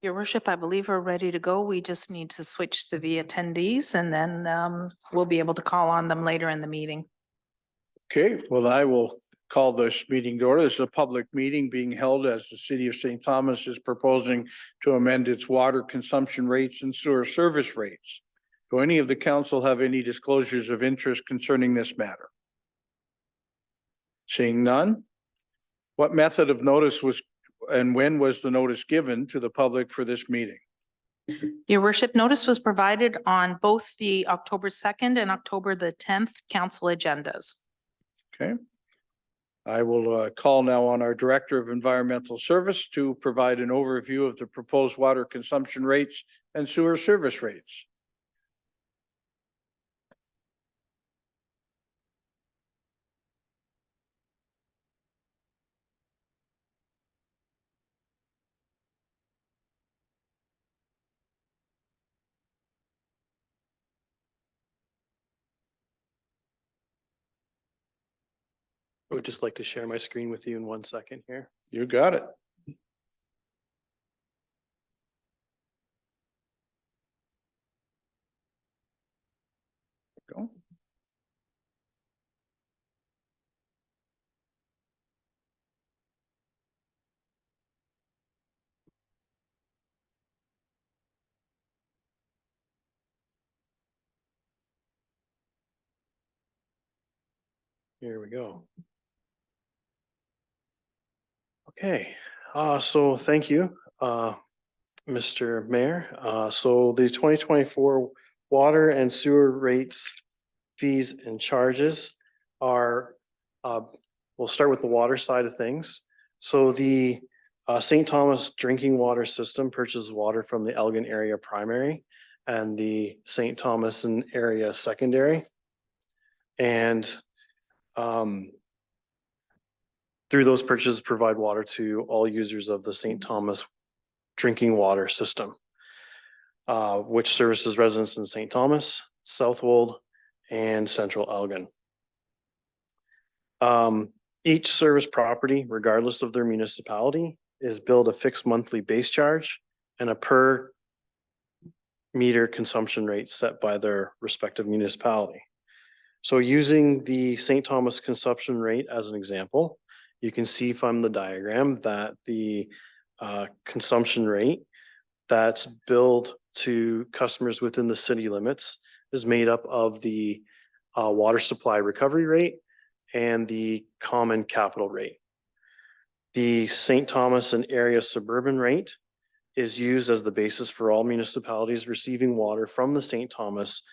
Your worship, I believe we're ready to go. We just need to switch to the attendees and then we'll be able to call on them later in the meeting. Okay, well, I will call this meeting to order. This is a public meeting being held as the city of St. Thomas is proposing to amend its water consumption rates and sewer service rates. Do any of the council have any disclosures of interest concerning this matter? Seeing none. What method of notice was and when was the notice given to the public for this meeting? Your worship, notice was provided on both the October 2nd and October the 10th council agendas. Okay. I will call now on our Director of Environmental Service to provide an overview of the proposed water consumption rates and sewer service rates. I would just like to share my screen with you in 1 second here. You got it. Go. Here we go. Okay, so thank you, Mr. Mayor. So the 2024 water and sewer rates, fees and charges are, we'll start with the water side of things. So the St. Thomas drinking water system purchases water from the Elgin area primary and the St. Thomas and area secondary. And through those purchases provide water to all users of the St. Thomas drinking water system, which services residents in St. Thomas, Southwold, and Central Elgin. Each service property, regardless of their municipality, is billed a fixed monthly base charge and a per meter consumption rate set by their respective municipality. So using the St. Thomas consumption rate as an example, you can see from the diagram that the consumption rate that's billed to customers within the city limits is made up of the water supply recovery rate and the common capital rate. The St. Thomas and area suburban rate is used as the basis for all municipalities receiving water from the St. Thomas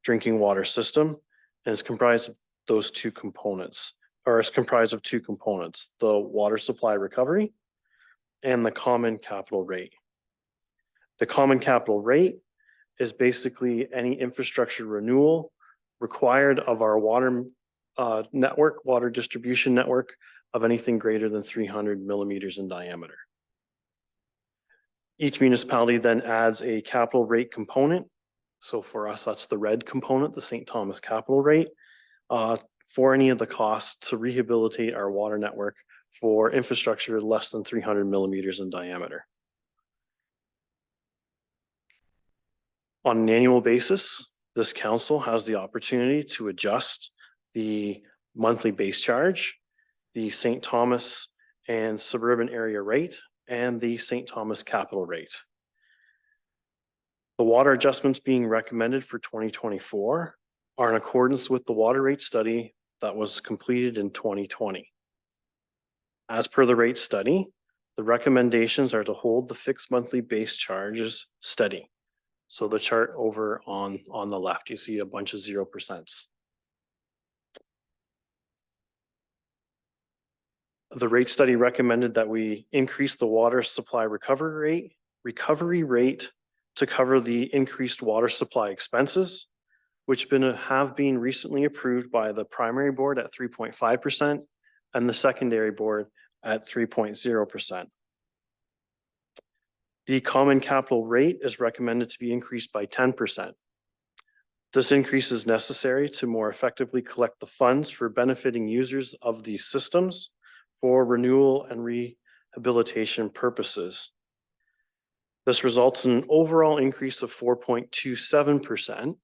drinking water system, and is comprised of those two components, or is comprised of two components, the water supply recovery and the common capital rate. The common capital rate is basically any infrastructure renewal required of our water network, water distribution network of anything greater than 300 millimeters in diameter. Each municipality then adds a capital rate component. So for us, that's the red component, the St. Thomas capital rate, for any of the costs to rehabilitate our water network for infrastructure less than 300 millimeters in diameter. On an annual basis, this council has the opportunity to adjust the monthly base charge, the St. Thomas and suburban area rate, and the St. Thomas capital rate. The water adjustments being recommended for 2024 are in accordance with the water rate study that was completed in 2020. As per the rate study, the recommendations are to hold the fixed monthly base charges steady. So the chart over on the left, you see a bunch of 0%. The rate study recommended that we increase the water supply recovery rate to cover the increased water supply expenses, which have been recently approved by the primary board at 3.5% and the secondary board at 3.0%. The common capital rate is recommended to be increased by 10%. This increase is necessary to more effectively collect the funds for benefiting users of these systems for renewal and rehabilitation purposes. This results in an overall increase of 4.27%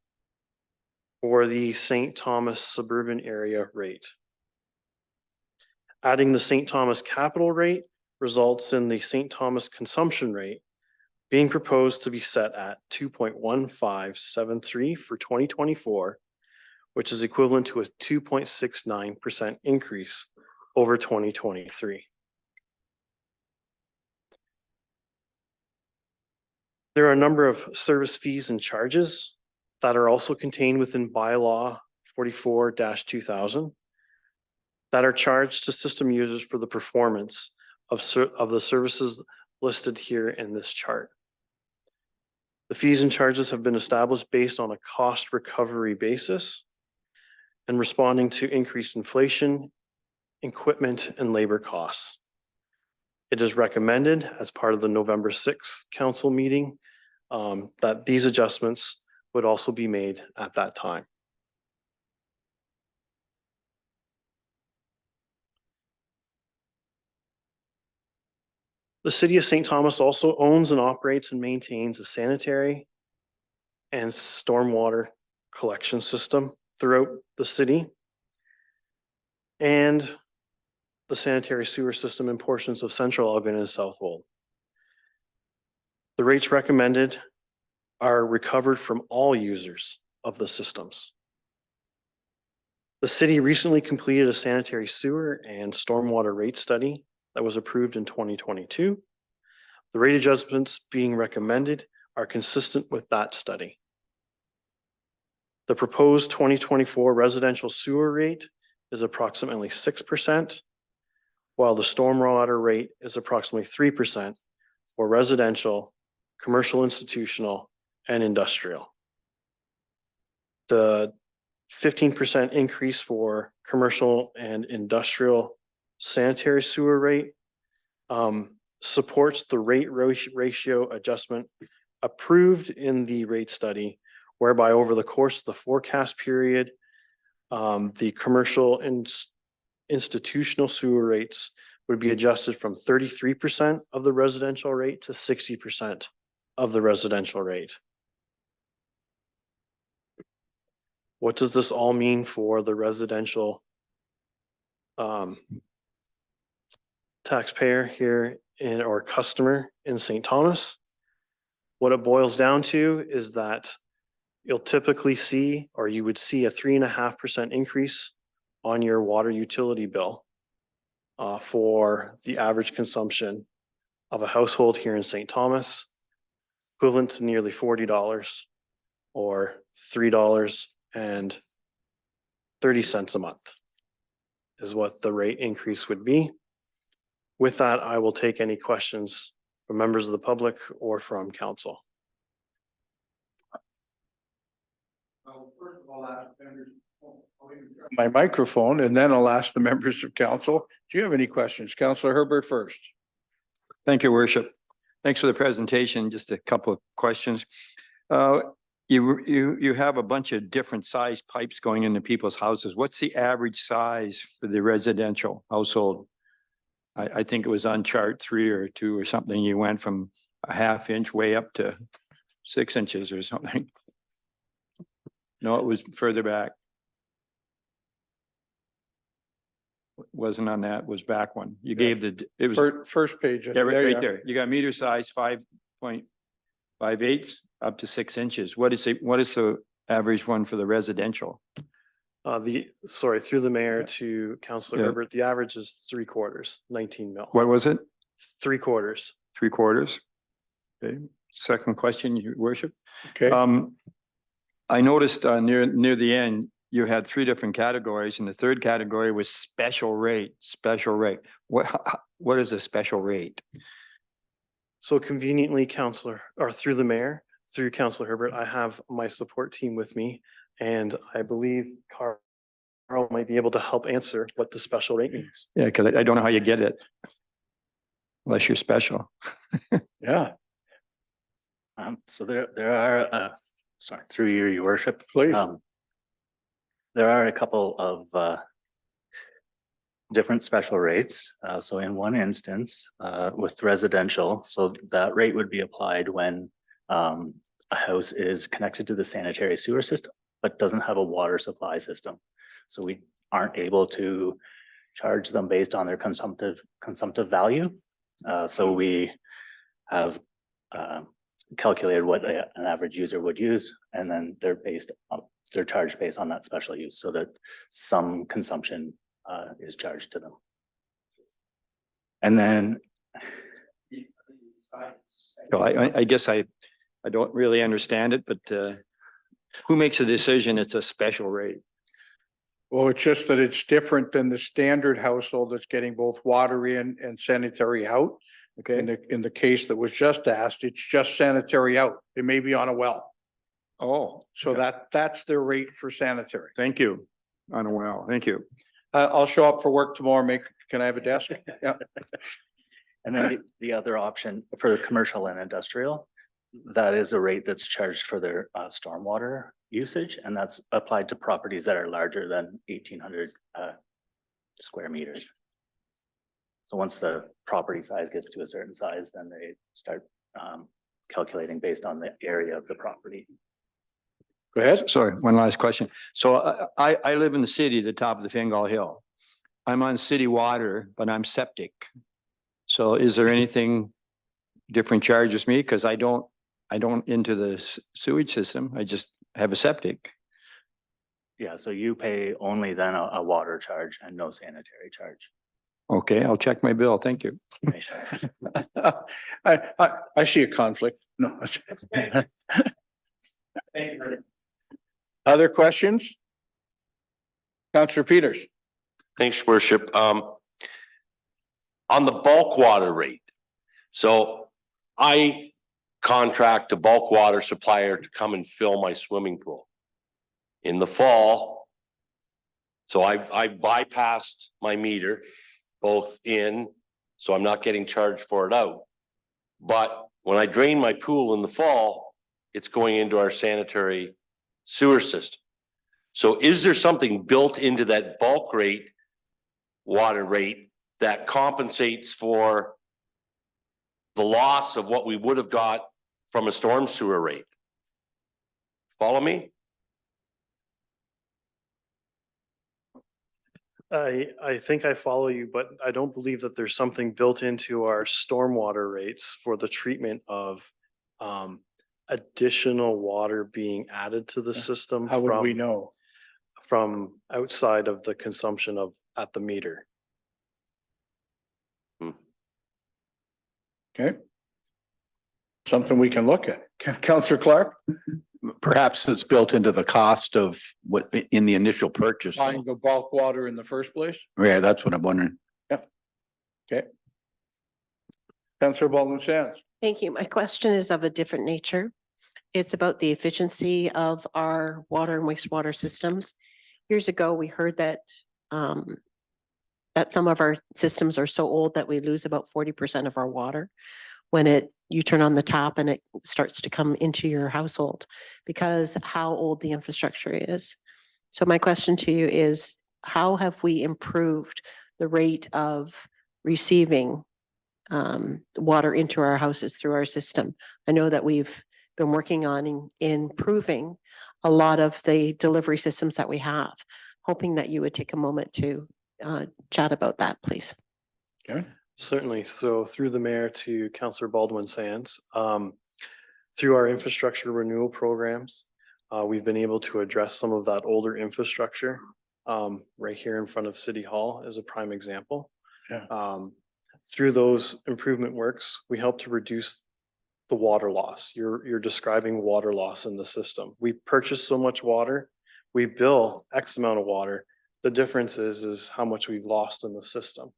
for the St. Thomas suburban area rate. Adding the St. Thomas capital rate results in the St. Thomas consumption rate being proposed to be set at 2.1573 for 2024, which is equivalent to a 2.69% increase over 2023. There are a number of service fees and charges that are also contained within bylaw 44-2000 that are charged to system users for the performance of the services listed here in this chart. The fees and charges have been established based on a cost recovery basis and responding to increased inflation, equipment, and labor costs. It is recommended as part of the November 6th council meeting that these adjustments would also be made at that time. The City of St. Thomas also owns and operates and maintains a sanitary and stormwater collection system throughout the city and the sanitary sewer system in portions of Central Elgin and Southwold. The rates recommended are recovered from all users of the systems. The city recently completed a sanitary sewer and stormwater rate study that was approved in 2022. The rate adjustments being recommended are consistent with that study. The proposed 2024 residential sewer rate is approximately 6%, while the stormwater rate is approximately 3% for residential, commercial, institutional, and industrial. The 15% increase for commercial and industrial sanitary sewer rate supports the rate ratio adjustment approved in the rate study, whereby over the course of the forecast period, the commercial and institutional sewer rates would be adjusted from 33% of the residential rate to 60% of the residential rate. What does this all mean for the residential taxpayer here or customer in St. Thomas? What it boils down to is that you'll typically see, or you would see, a 3.5% increase on your water utility bill for the average consumption of a household here in St. Thomas, equivalent to nearly $40 or $3.30 a month is what the rate increase would be. With that, I will take any questions from members of the public or from council. First of all, my microphone, and then I'll ask the members of council. Do you have any questions? Councillor Herbert first. Thank you, Worship. Thanks for the presentation. Just a couple of questions. You have a bunch of different size pipes going into people's houses. What's the average size for the residential household? I think it was on chart 3 or 2 or something. You went from a 1/2 inch way up to 6 inches or something. No, it was further back. Wasn't on that, was back one. You gave it was First page. yeah, right there. You got meter size 5.58 up to 6 inches. What is the average one for the residential? Through the mayor to Councillor Yeah. Herbert, the average is 3/4, 19 mil. What was it? 3/4. 3/4? Okay. Second question, Your Worship. Okay, I noticed near the end, you had 3 different categories, and the third category was special rate. What is a special rate? So conveniently, Councillor, or through the mayor, through Councillor Herbert, I have my support team with me, and I believe Carl might be able to help answer what the special rate means. Yeah, because I don't know how you get it. Unless you're special. yeah, So there are, sorry, through you, Your Worship. please. There are a couple of different special rates. So in one instance, with residential, so that rate would be applied when a house is connected to the sanitary sewer system, but doesn't have a water supply system. So we aren't able to charge them based on their consumptive value. So we have calculated what an average user would use, and then they're charged based on that special use, so that some consumption is charged to them. And then So I guess I don't really understand it, but who makes a decision? It's a special rate. Well, it's just that it's different than the standard household that's getting both water in and sanitary out. Okay. In the case that was just asked, it's just sanitary out. It may be on a well. Oh, So that's their rate for sanitary. thank you. On a well, thank you. I'll show up for work tomorrow. Can I have a desk? Yeah. And then the other option for the commercial and industrial, that is a rate that's charged for their stormwater usage, and that's applied to properties that are larger than 1,800 square meters. So once the property size gets to a certain size, then they start calculating based on the area of the property. Go ahead. Sorry, one last question. So I live in the city, the top of the Fingal Hill. I'm on city water, but I'm septic. So is there anything different charges me? Because I don't into the sewage system. I just have a septic. Yeah, so you pay only then a water charge and no sanitary charge. Okay, I'll check my bill. Thank you. I see a conflict. No. Other questions? Counselor Peters. Thanks, your worship. On the bulk water rate. So I contract a bulk water supplier to come and fill my swimming pool. In the fall, so I bypassed my meter both in, so I'm not getting charged for it out. But when I drain my pool in the fall, it's going into our sanitary sewer system. So is there something built into that bulk rate, water rate, that compensates for the loss of what we would have got from a storm sewer rate? Follow me? I think I follow you, but I don't believe that there's something built into our stormwater rates for the treatment of additional water being added to the system. How would we know? From outside of the consumption of at the meter. Okay. Something we can look at. Counselor Clark? Perhaps it's built into the cost of what in the initial purchase. Buying the bulk water in the first place? Yeah, that's what I'm wondering. Okay. Counselor Baldwin Sands. Thank you. My question is of a different nature. It's about the efficiency of our water and wastewater systems. Years ago, we heard that that some of our systems are so old that we lose about 40% of our water when you turn on the tap and it starts to come into your household because how old the infrastructure is. So my question to you is, how have we improved the rate of receiving water into our houses through our system? I know that we've been working on improving a lot of the delivery systems that we have, hoping that you would take a moment to chat about that, please. Okay. Certainly. So through the mayor to Councillor Baldwin Sands, through our infrastructure renewal programs, we've been able to address some of that older infrastructure. Right here in front of City Hall is a prime example. Yeah. Through those improvement works, we help to reduce the water loss. You're describing water loss in the system. We purchase so much water, we bill X amount of water. The difference is how much we've lost in the system.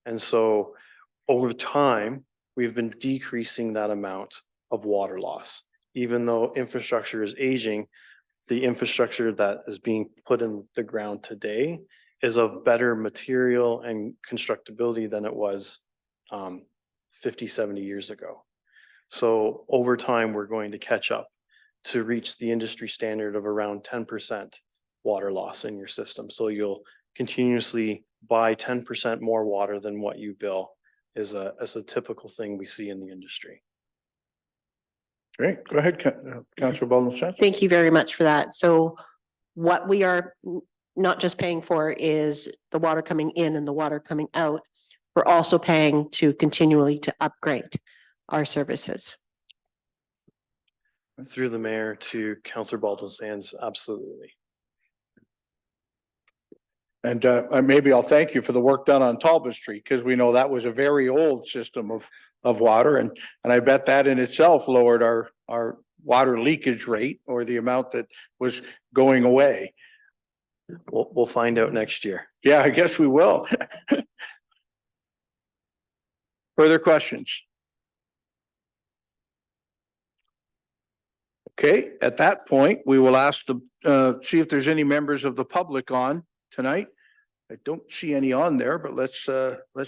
And so over time, we've been decreasing that amount of water loss. Even though infrastructure is aging, the infrastructure that is being put in the ground today is of better material and constructability than it was 50, 70 years ago. So over time, we're going to catch up to reach the industry standard of around 10% water loss in your system. So you'll continuously buy 10% more water than what you bill is a typical thing we see in the industry. Great, go ahead, Councilor Baldwin. Thank you very much for that. So what we are not just paying for is the water coming in and the water coming out. We're also paying to continually to upgrade our services. Through the mayor to Councillor Baldwin Sands, absolutely. And maybe I'll thank you for the work done on Talbot Street, because we know that was a very old system of water, and I bet that in itself lowered our water leakage rate, or the amount that was going away. We'll find out next year. Yeah, I guess we will. Further questions? Okay, at that point, we will ask see if there's any members of the public on tonight. I don't see any on there, but let's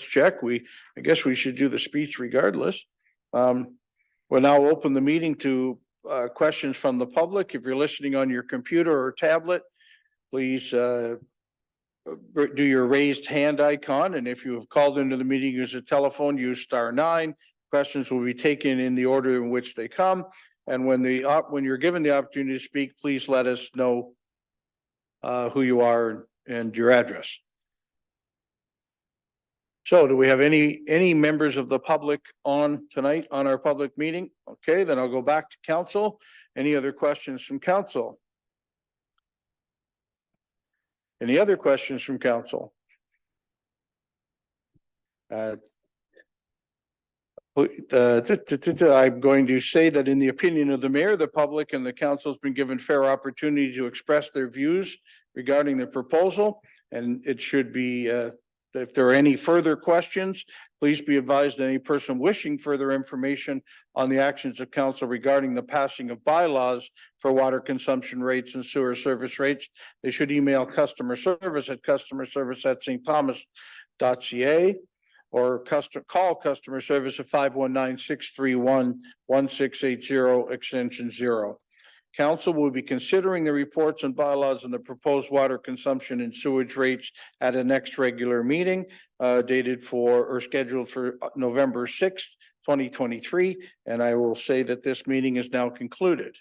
check. I guess we should do the speech regardless. We'll now open the meeting to questions from the public. If you're listening on your computer or tablet, please do your raised hand icon. And if you have called into the meeting using a telephone, use *9. Questions will be taken in the order in which they come. And when you're given the opportunity to speak, please let us know who you are and your address. So do we have any members of the public on tonight on our public meeting? Okay, then I'll go back to council. Any other questions from council? Any other questions from council? I'm going to say that in the opinion of the mayor, the public and the council has been given fair opportunity to express their views regarding the proposal, and it should be if there are any further questions, please be advised that any person wishing further information on the actions of council regarding the passing of bylaws for water consumption rates and sewer service rates, they should email customer service at customerservice@stthomas.ca or call customer service at 519-631-1680 extension 0. Council will be considering the reports and bylaws and the proposed water consumption and sewage rates at a next regular meeting scheduled for November 6th, 2023. And I will say that this meeting is now concluded.